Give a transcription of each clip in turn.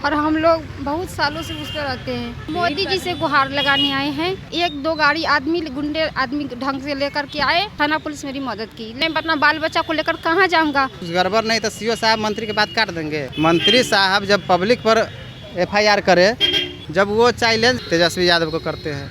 और हम लोग बहुत सालों से उस पर रहते हैं। मोदी जी से गुहार लगाने आए हैं। एक दो गाड़ी गुंडे आदमी ढंग से लेकर के आए, थाना पुलिस मेरी मदद की। मैं अपना बाल बच्चा को लेकर कहाँ जाऊँगा? गड़बड़ नहीं तो सीओ साहब मंत्री की बात काट देंगे। मंत्री साहब जब पब्लिक पर FIR करे, जब वो चैलेंज तेजस्वी यादव को करते हैं,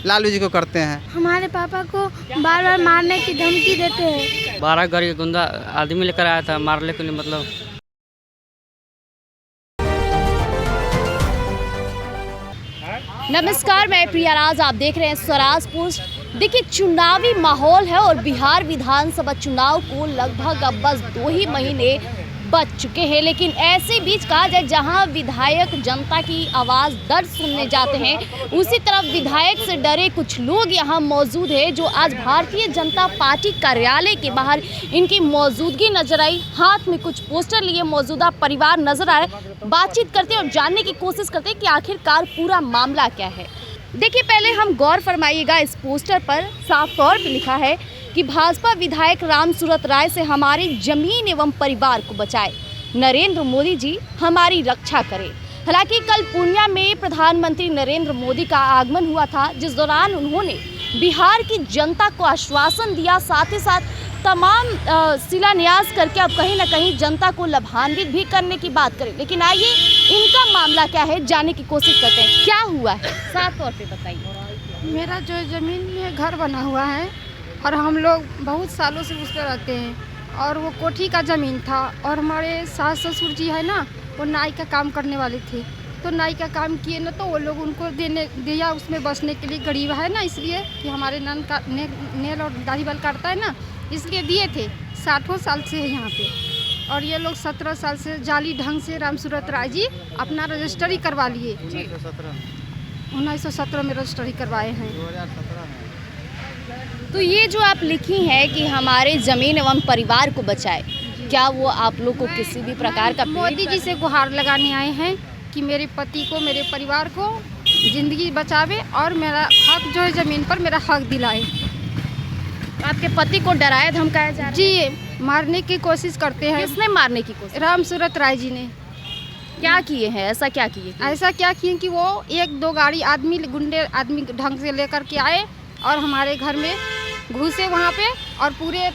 लालू जी को करते हैं। हमारे पापा को बार बार मारने की धमकी देते हैं। 12 गाड़ी गुंडा आदमी लेकर आया था मारने के लिए। मतलब नमस्कार, मैं प्रिया राज, आप देख रहे हैं स्वराज पोस्ट। देखिए, चुनावी माहौल है और बिहार विधानसभा चुनाव को लगभग अब बस 2 ही महीने बच चुके हैं। लेकिन ऐसे बीच कहा जाए, जहां विधायक जनता की आवाज़ दर्द सुनने जाते हैं, उसी तरफ विधायक से डरे कुछ लोग यहां मौजूद हैं, जो आज भारतीय जनता पार्टी कार्यालय के बाहर इनकी मौजूदगी नजर आई। हाथ में कुछ पोस्टर लिए मौजूदा परिवार नजर आए। बातचीत करते और जानने की कोशिश करते कि आखिरकार पूरा मामला क्या है। देखिए, पहले हम गौर फरमाइएगा, इस पोस्टर पर साफ तौर पर लिखा है कि भाजपा विधायक रामसूरत राय से हमारी जमीन एवं परिवार को बचाए, नरेंद्र मोदी जी हमारी रक्षा करें। हालांकि कल पूर्णिया में प्रधानमंत्री नरेंद्र मोदी का आगमन हुआ था, जिस दौरान उन्होंने बिहार की जनता को आश्वासन दिया, साथ ही साथ तमाम शिलान्यास करके अब कहीं ना कहीं जनता को लाभान्वित भी करने की बात करें। लेकिन आइए, इनका मामला क्या है जानने की कोशिश करते हैं। क्या हुआ है, साफ तौर पे बताइए। मेरा जो ज़मीन में घर बना हुआ है और हम लोग बहुत सालों से उस पर रहते हैं, और वो कोठी का ज़मीन था। और हमारे सास ससुर जी है ना, वो नाई का काम करने वाले थे, तो नाई का काम किए ना, तो वो लोग उनको दिया उसमें बसने के लिए। गरीब है ना, इसलिए कि हमारे नन का नेल और दाढ़ी बाल काटता है ना, इसलिए दिए थे। 60 साल से है यहाँ पे, और ये लोग 17 साल से जाली ढंग से रामसूरत राय जी अपना रजिस्ट्री करवा लिए। 1917 में रजिस्ट्री करवाए हैं। 2017 में। तो ये जो आप लिखी हैं कि हमारे जमीन एवं परिवार को बचाए, क्या वो आप लोग को किसी भी प्रकार का मोदी जी से गुहार लगाने आए हैं कि मेरे पति को, मेरे परिवार को जिंदगी बचावे और मेरा हक जो है ज़मीन पर मेरा हक दिलाए। आपके पति को डराया धमकाया जा रहा है? जी, मारने की कोशिश करते हैं। किसने मारने की कोशिश? रामसूरत राय जी ने। क्या किए हैं, ऐसा क्या किए? ऐसा क्या किए कि वो एक दो गाड़ी गुंडे आदमी ढंग से लेकर के आए और हमारे घर में घुसे वहाँ पे, और पूरे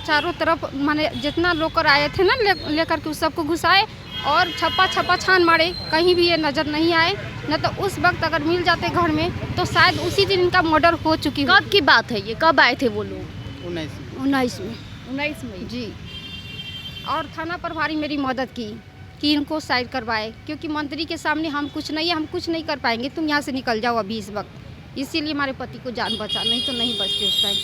चारों तरफ माने जितना लोग आए थे ना लेकर के उस सबको घुसाए और छप्पा छान मारे, कहीं भी ये नज़र नहीं आए। न तो उस वक्त अगर मिल जाते घर में तो शायद उसी दिन इनका मर्डर हो चुकी। कब की बात है ये, कब आए थे वो लोग? 19 में। 19 में जी। और थाना प्रभारी मेरी मदद की कि इनको साइड करवाए, क्योंकि मंत्री के सामने हम कुछ नहीं कर पाएंगे, तुम यहाँ से निकल जाओ अभी इस वक्त। इसीलिए हमारे पति को जान बचा, नहीं तो नहीं बचते उस टाइम।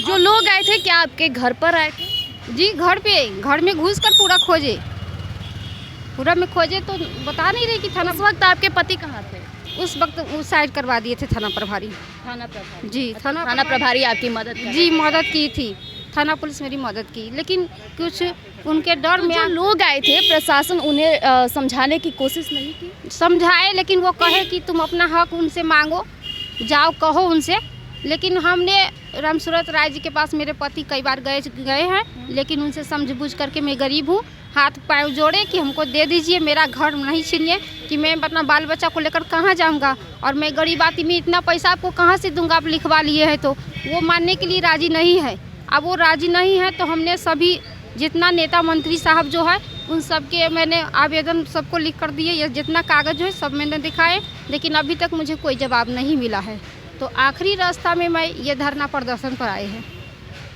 जो लोग आए थे, क्या आपके घर पर आए थे? जी, घर में घुस कर पूरा में खोजे तो बता नहीं रही कि थाना। उस वक्त आपके पति कहाँ थे? उस वक्त वो साइड करवा दिए थे थाना प्रभारी। थाना प्रभारी? जी, थाना प्रभारी आपकी मदद कर? जी, मदद की थी। थाना पुलिस मेरी मदद की, लेकिन कुछ उनके डर में जो लोग आए थे, प्रशासन उन्हें समझाने की कोशिश नहीं की? समझाए, लेकिन वो कहे कि तुम अपना हक उनसे मांगो, जाओ कहो उनसे। लेकिन हमने रामसूरत राय जी के पास मेरे पति कई बार गए हैं, लेकिन उनसे समझ बूझ करके, मैं गरीब हूँ, हाथ पाँव जोड़े कि हमको दे दीजिए, मेरा घर नहीं छीनिए, कि मैं अपना बाल बच्चा को लेकर कहाँ जाऊँगा, और मैं गरीब आदमी, इतना पैसा आपको कहाँ से दूंगा, आप लिखवा लिए हैं। तो वो मानने के लिए राजी नहीं है। अब वो राजी नहीं है तो हमने सभी जितना नेता मंत्री साहब जो है उन सब के मैंने आवेदन सबको लिख कर दिए, ये जितना कागज़ है सब मैंने दिखाए, लेकिन अभी तक मुझे कोई जवाब नहीं मिला है। तो आखिरी रास्ता में मैं ये धरना प्रदर्शन पर आए हैं।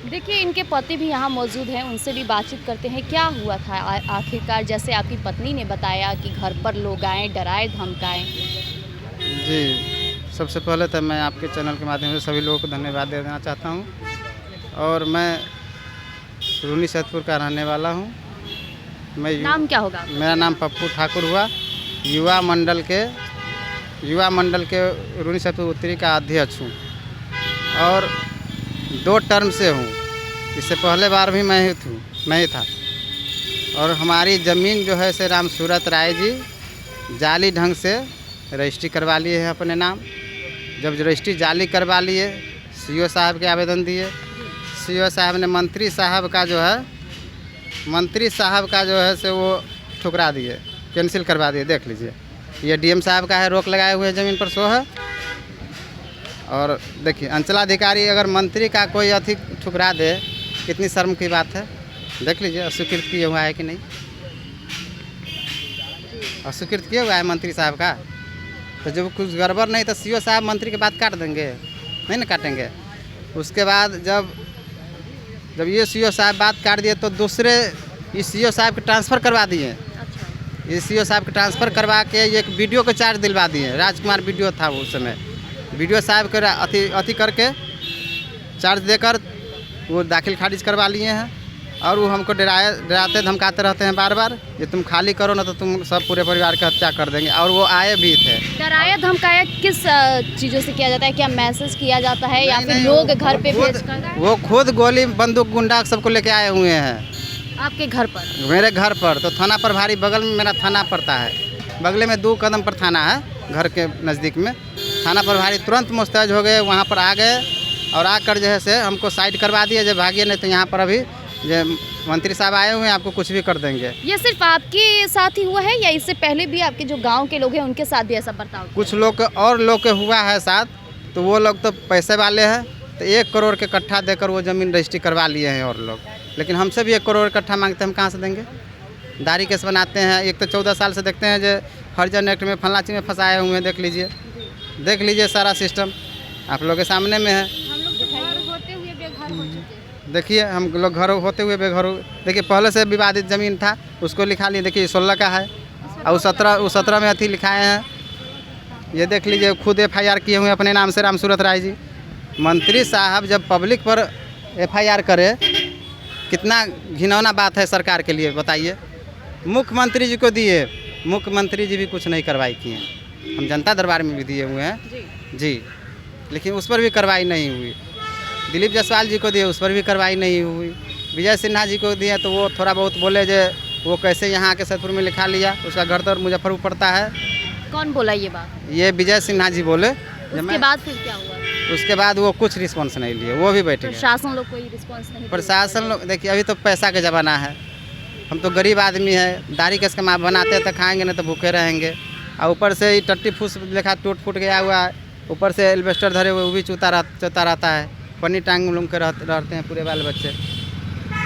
देखिए, इनके पति भी यहाँ मौजूद हैं, उनसे भी बातचीत करते हैं। क्या हुआ था आखिरकार? जैसे आपकी पत्नी ने बताया कि घर पर लोग आए, डराए धमकाए। जी, सबसे पहले तो मैं आपके चैनल के माध्यम से सभी लोगों को धन्यवाद देना चाहता हूँ। और मैं रूनी सैदपुर का रहने वाला हूँ। नाम क्या होगा? मेरा नाम पप्पू ठाकुर हुआ। युवा मंडल के रूनी सैदपुर उत्तरी का अध्यक्ष हूँ और 2 टर्म से हूँ। इससे पहले बार भी मैं ही था। और हमारी ज़मीन जो है से रामसूरत राय जी जाली ढंग से रजिस्ट्री करवा लिए हैं अपने नाम। जब रजिस्ट्री जाली करवा लिए, सीओ साहब के आवेदन दिए, सीओ साहब ने मंत्री साहब का जो है से वो ठुकरा दिए, कैंसिल करवा दिए। देख लीजिए, ये डीएम साहब का है, रोक लगाए हुए ज़मीन पर सो है। और देखिए अंचलाधिकारी अगर मंत्री का कोई अति ठुकरा दे, कितनी शर्म की बात है। देख लीजिए अस्वीकृत किया हुआ है कि नहीं, अस्वीकृत किया हुआ है मंत्री साहब का। तो जब कुछ गड़बड़ नहीं तो सीओ साहब मंत्री की बात काट देंगे, नहीं ना काटेंगे। उसके बाद जब ये सीओ साहब बात काट दिए तो दूसरे इस सीओ साहब के ट्रांसफ़र करवा दिए। इस सीओ साहब के ट्रांसफ़र करवा के एक वीडियो को चार्ज दिलवा दिए। राजकुमार वीडियो था वो उस समय, वीडियो साहब के अति करके चार्ज देकर वो दाखिल खारिज करवा लिए हैं। और वो हमको डराते धमकाते रहते हैं बार बार, ये तुम खाली करो ना तो तुम सब पूरे परिवार की हत्या कर देंगे। और वो आए भी थे। डराया धमकाया किस चीज़ों से किया जाता है? क्या मैसेज किया जाता है या फिर लोग घर पे भेज कर? वो खुद गोली बंदूक गुंडा सबको लेके आए हुए हैं आपके घर पर? मेरे घर पर। तो थाना प्रभारी बगल में मेरा थाना पड़ता है, बगल में 2 कदम पर थाना है, घर के नज़दीक में। थाना प्रभारी तुरंत मुस्तैद हो गए, वहाँ पर आ गए और आकर जो है से हमको साइड करवा दिया। जब भागिए नहीं तो यहाँ पर अभी जो मंत्री साहब आए हुए हैं, आपको कुछ भी कर देंगे। ये सिर्फ आपके साथ ही हुआ है या इससे पहले भी आपके जो गांव के लोग हैं उनके साथ भी ऐसा बर्ताव? कुछ लोग और लोग के हुआ है साथ, तो वो लोग तो पैसे वाले हैं, तो 1 करोड़ के कट्ठा देकर वो ज़मीन रजिस्ट्री करवा लिए हैं और लोग। लेकिन हमसे भी 1 करोड़ कट्ठा मांगते हैं, हम कहाँ से देंगे? दारी केस बनाते हैं। एक तो 14 साल से देखते हैं जो हरिजन एक्ट में फलना चीज़ में फंसाए हुए हैं। देख लीजिए सारा सिस्टम आप लोग के सामने में है। देखिए हम लोग घर होते हुए बेघर। देखिए पहले से विवादित ज़मीन था, उसको लिखा लिए। देखिए 16 का है और 17 में अथी लिखाए हैं। ये देख लीजिए खुद FIR किए हुए अपने नाम से रामसूरत राय जी। मंत्री साहब जब पब्लिक पर FIR करे, कितना घिनौना बात है सरकार के लिए, बताइए। मुख्यमंत्री जी को दिए, मुख्यमंत्री जी भी कुछ नहीं कार्रवाई किए। हम जनता दरबार में भी दिए हुए हैं जी, लेकिन उस पर भी कार्रवाई नहीं हुई। दिलीप जायसवाल जी को दिए, उस पर भी कार्रवाई नहीं हुई। विजय सिन्हा जी को दिए तो वो थोड़ा बहुत बोले जो वो कैसे यहाँ के सतपुर में लिखा लिया, उसका घर तो मुजफ्फरपुर पड़ता है। कौन बोला ये बात? ये विजय सिन्हा जी बोले। उसके बाद फिर क्या हुआ? उसके बाद वो कुछ रिस्पॉन्स नहीं लिए, वो भी बैठे। प्रशासन लोग कोई रिस्पॉन्स नहीं? प्रशासन लोग देखिए अभी तो पैसा का ज़माना है, हम तो गरीब आदमी है, दाढ़ी केस का बनाते तो खाएंगे नहीं तो भूखे रहेंगे। और ऊपर से ही टट्टी फूस लेखा टूट फूट गया हुआ है, ऊपर से एल्बेस्टर धरे हुए वो भी चूता रहता है, पन्नी टांग लूंग के रहते हैं पूरे बाल बच्चे।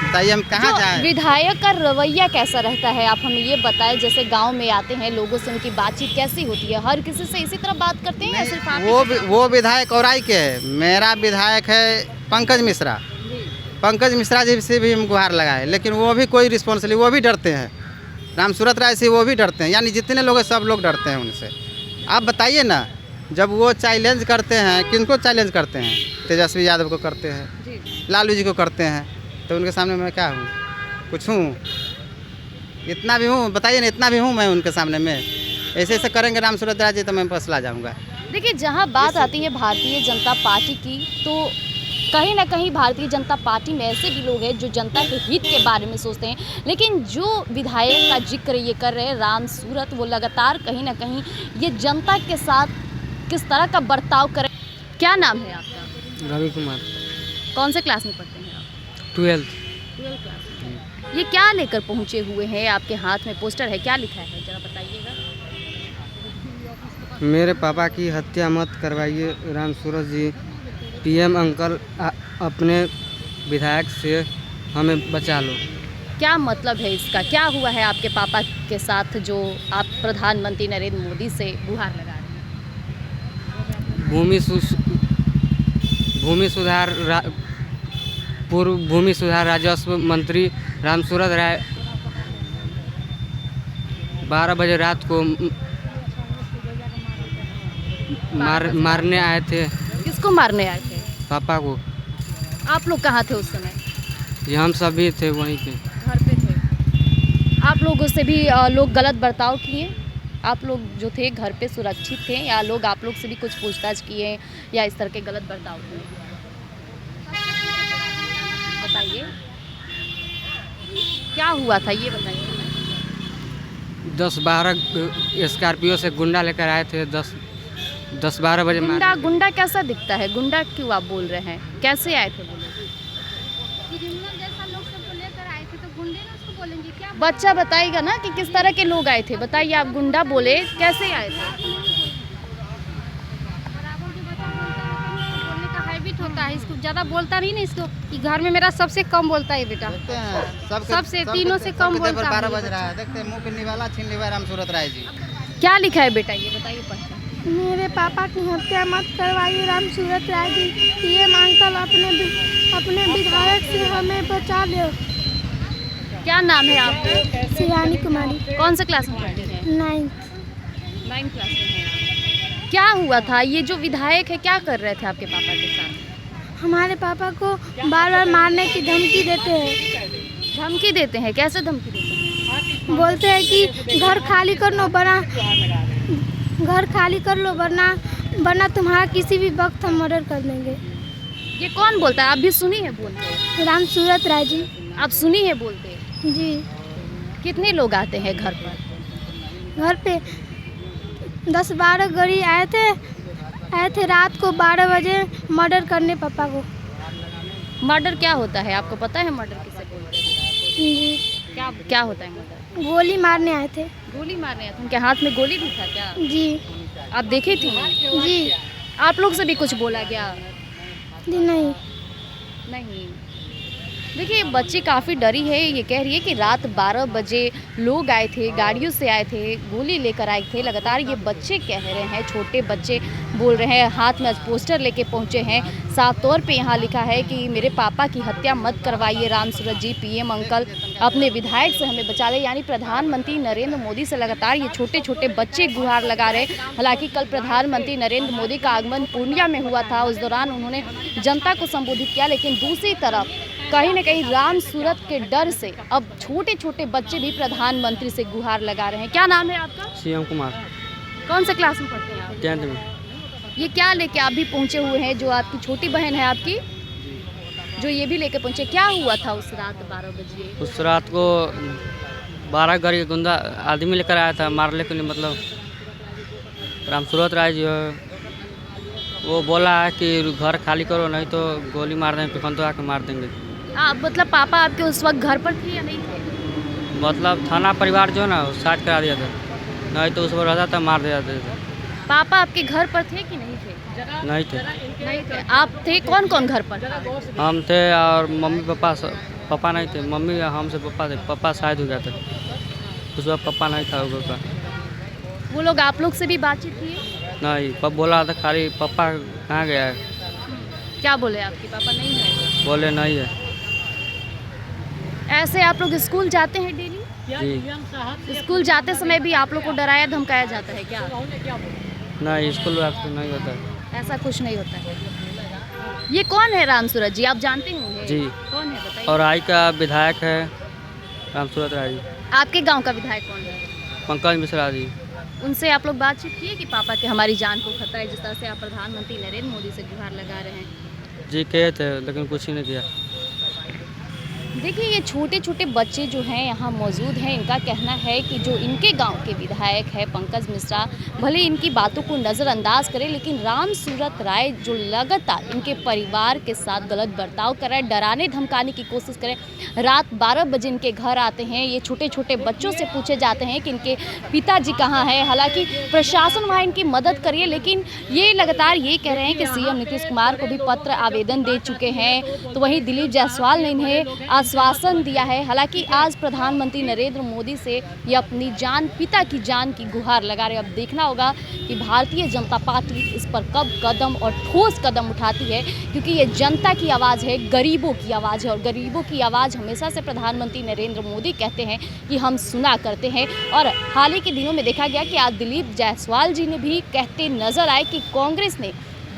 बताइए हम कहाँ जाएं? विधायक का रवैया कैसा रहता है, आप हमें ये बताएं। जैसे गांव में आते हैं लोगों से, उनकी बातचीत कैसी होती है? हर किसी से इसी तरह बात करते हैं या सिर्फ आप? वो विधायक औराई के है, मेरा विधायक है पंकज मिश्रा। पंकज मिश्रा जी से भी हम गुहार लगाए, लेकिन वो भी कोई रिस्पॉन्स नहीं, वो भी डरते हैं। रामसूरत राय से वो भी डरते हैं, यानी जितने लोग हैं सब लोग डरते हैं उनसे। आप बताइए ना, जब वो चैलेंज करते हैं, किनको चैलेंज करते हैं? तेजस्वी यादव को करते हैं, लालू जी को करते हैं, तो उनके सामने मैं क्या हूँ? कुछ हूँ? इतना भी हूँ? बताइए ना, इतना भी हूँ मैं उनके सामने में? ऐसे करेंगे रामसूरत राय जी तो मैं फसला जाऊँगा। देखिए जहाँ बात आती है भारतीय जनता पार्टी की, तो कहीं ना कहीं भारतीय जनता पार्टी में ऐसे भी लोग हैं जो जनता के हित के बारे में सोचते हैं, लेकिन जो विधायक का जिक्र ये कर रहे हैं रामसूरत, वो लगातार कहीं ना कहीं ये जनता के साथ किस तरह का बर्ताव करें। क्या नाम है आपका? रवि कुमार। कौन से क्लास में पढ़ते हैं आप? 12th क्लास में। ये क्या लेकर पहुँचे हुए हैं? आपके हाथ में पोस्टर है, क्या लिखा है जरा बताइएगा। मेरे पापा की हत्या मत करवाइए रामसूरत जी, PM अंकल अपने विधायक से हमें बचा लो। क्या मतलब है इसका? क्या हुआ है आपके पापा के साथ जो आप प्रधानमंत्री नरेंद्र मोदी से गुहार लगा रहे हैं? पूर्व भूमि सुधार राजस्व मंत्री रामसूरत राय 12 बजे रात को मारने आए थे। किसको मारने आए थे? पापा को। आप लोग कहाँ थे उस समय? ये हम सभी थे वहीं पे, घर पे थे। आप लोगों से भी लोग गलत बर्ताव किए? आप लोग जो थे घर पे सुरक्षित थे या लोग आप लोग से भी कुछ पूछताछ किए या इस तरह के गलत बर्ताव किए? बताइए क्या हुआ था, ये बताइए। 10-12 स्कॉर्पियो से गुंडा लेकर आए थे। 10-12 बजे। गुंडा कैसा दिखता है? गुंडा क्यों आप बोल रहे हैं? कैसे आए थे वो लोग? क्रिमिनल जैसा लोग सबको लेकर आए थे, तो गुंडे ना उसको बोलेंगे क्या? बच्चा बताएगा ना कि किस तरह के लोग आए थे। बताइए, आप गुंडा बोले, कैसे आए थे? बराबर जो बच्चा बोलता है बोलने का हैबिट होता है, इसको ज़्यादा बोलता नहीं ना, इसको कि घर में मेरा सबसे कम बोलता है बेटा, देखते हैं सबसे तीनों से कम बोलता है। 12 बज रहा है, देखते हैं मुंह पे निवाला छीन लिया है रामसूरत राय जी। क्या लिखा है बेटा, ये बताइए पढ़ के। मेरे पापा की हत्या मत करवाइए रामसूरत राय जी, पीएम अंकल अपने विधायक से हमें बचा लो। क्या नाम है आपका? शिवानी कुमारी, कौन सा क्लास में पढ़ती हैं? 9th। 9th क्लास में हैं। क्या हुआ था? ये जो विधायक है क्या कर रहे थे आपके पापा के साथ? हमारे पापा को बार बार मारने की धमकी देते हैं। धमकी देते हैं? कैसे धमकी देते हैं? बोलते हैं कि घर खाली कर लो वरना तुम्हारा किसी भी वक्त हम मर्डर कर देंगे। ये कौन बोलता है? आप भी सुनी है बोलते? रामसूरत राय जी। आप सुनी है बोलते? जी। कितने लोग आते हैं घर पर? घर पे 10-12 गाड़ी आए थे रात को 12 बजे मर्डर करने पापा को। मर्डर क्या होता है? आपको पता है मर्डर किसे बोलते हैं? जी। क्या होता है मर्डर? गोली मारने आए थे। गोली मारने आए थे? उनके हाथ में गोली भी था क्या? जी। आप देखे थे? जी। आप लोग से भी कुछ बोला गया? जी नहीं। नहीं। देखिए, बच्ची काफ़ी डरी है। ये कह रही है कि रात 12 बजे लोग आए थे, गाड़ियों से आए थे, गोली लेकर आए थे। लगातार ये बच्चे कह रहे हैं, छोटे बच्चे बोल रहे हैं, हाथ में आज पोस्टर लेके पहुंचे हैं। साफ तौर पे यहाँ लिखा है कि मेरे पापा की हत्या मत करवाइए रामसूरत जी, पीएम अंकल अपने विधायक से हमें बचा ले। यानी प्रधानमंत्री नरेंद्र मोदी से लगातार ये छोटे छोटे बच्चे गुहार लगा रहे। हालांकि कल प्रधानमंत्री नरेंद्र मोदी का आगमन पूर्णिया में हुआ था, उस दौरान उन्होंने जनता को संबोधित किया। लेकिन दूसरी तरफ कहीं न कहीं रामसूरत के डर से अब छोटे छोटे बच्चे भी प्रधानमंत्री से गुहार लगा रहे हैं। क्या नाम है आपका? शिवम कुमार, कौन सा क्लास में पढ़ते हैं आप? 10th में। ये क्या लेके आप भी पहुंचे हुए हैं? जो आपकी छोटी बहन है आपकी, जो ये भी लेके पहुंचे, क्या हुआ था उस रात 12 बजे? उस रात को 12 गाड़ी गुंडा आदमी लेकर आया था मारने के लिए। मतलब रामसूरत राय जी वो बोला है कि घर खाली करो नहीं तो गोली मार देंगे, पिखंतो आके मार देंगे। मतलब पापा आपके उस वक्त घर पर थे या नहीं थे? मतलब थाना परिवार जो है ना साइड करा दिया था, नहीं तो उस पर रहता था मार दिया था। पापा आपके घर पर थे कि नहीं थे? नहीं थे। नहीं थे। आप थे? कौन कौन घर पर था? हम थे और मम्मी पापा नहीं थे। मम्मी हमसे पापा थे। पापा शायद हो गया था उस वक्त, पापा नहीं था वो का। वो लोग आप लोग से भी बातचीत की? नहीं, पप बोला था खाली पापा कहाँ गया है। क्या बोले आपके पापा? नहीं है। बोले नहीं है। ऐसे आप लोग स्कूल जाते हैं डेली? जी। स्कूल जाते समय भी आप लोग को डराया धमकाया जाता है क्या? नहीं, स्कूल वास्ते नहीं होता है। ऐसा कुछ नहीं होता है। ये कौन है रामसूरत जी? आप जानते होंगे? जी। कौन है बताइए? और आई का विधायक है रामसूरत राय जी। आपके गांव का विधायक कौन है? पंकज मिश्रा जी। उनसे आप लोग बातचीत किए कि पापा के हमारी जान को खतरा है, जिस तरह से आप प्रधानमंत्री नरेंद्र मोदी से गुहार लगा रहे हैं? जी कहे थे लेकिन कुछ ही नहीं किया। देखिए, ये छोटे छोटे बच्चे जो हैं यहाँ मौजूद हैं, इनका कहना है कि जो इनके गांव के विधायक है पंकज मिश्रा, भले इनकी बातों को नज़रअंदाज करें, लेकिन रामसूरत राय जो लगातार इनके परिवार के साथ गलत बर्ताव कर रहा है, डराने धमकाने की कोशिश करें। रात 12 बजे इनके घर आते हैं, ये छोटे छोटे बच्चों से पूछे जाते हैं कि इनके पिताजी कहाँ हैं। हालांकि प्रशासन वहाँ इनकी मदद करिए, लेकिन ये लगातार ये कह रहे हैं कि सीएम नीतीश कुमार को भी पत्र आवेदन दे चुके हैं। तो वहीं दिलीप जायसवाल ने इन्हें आश्वासन दिया है। हालांकि आज प्रधानमंत्री नरेंद्र मोदी से ये अपनी जान, पिता की जान की गुहार लगा रहे। अब देखना होगा कि भारतीय जनता पार्टी इस पर कब कदम और ठोस कदम उठाती है, क्योंकि ये जनता की आवाज़ है, गरीबों की आवाज़ है, और गरीबों की आवाज़ हमेशा से प्रधानमंत्री नरेंद्र मोदी कहते हैं कि हम सुना करते हैं। और हाल ही के दिनों में देखा गया कि आज दिलीप जायसवाल जी ने भी कहते नजर आए कि कांग्रेस ने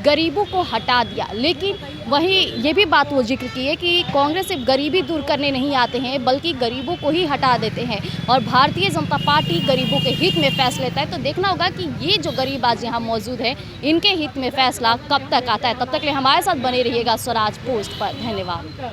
गरीबों को हटा दिया। लेकिन वहीं ये भी बात वो जिक्र की है कि कांग्रेस सिर्फ गरीबी दूर करने नहीं आते हैं, बल्कि गरीबों को ही हटा देते हैं, और भारतीय जनता पार्टी गरीबों के हित में फैसला लेता है। तो देखना होगा कि ये जो गरीब आज यहाँ मौजूद है, इनके हित में फैसला कब तक आता है। तब तक के लिए हमारे साथ बने रहिएगा स्वराज पोस्ट पर। धन्यवाद।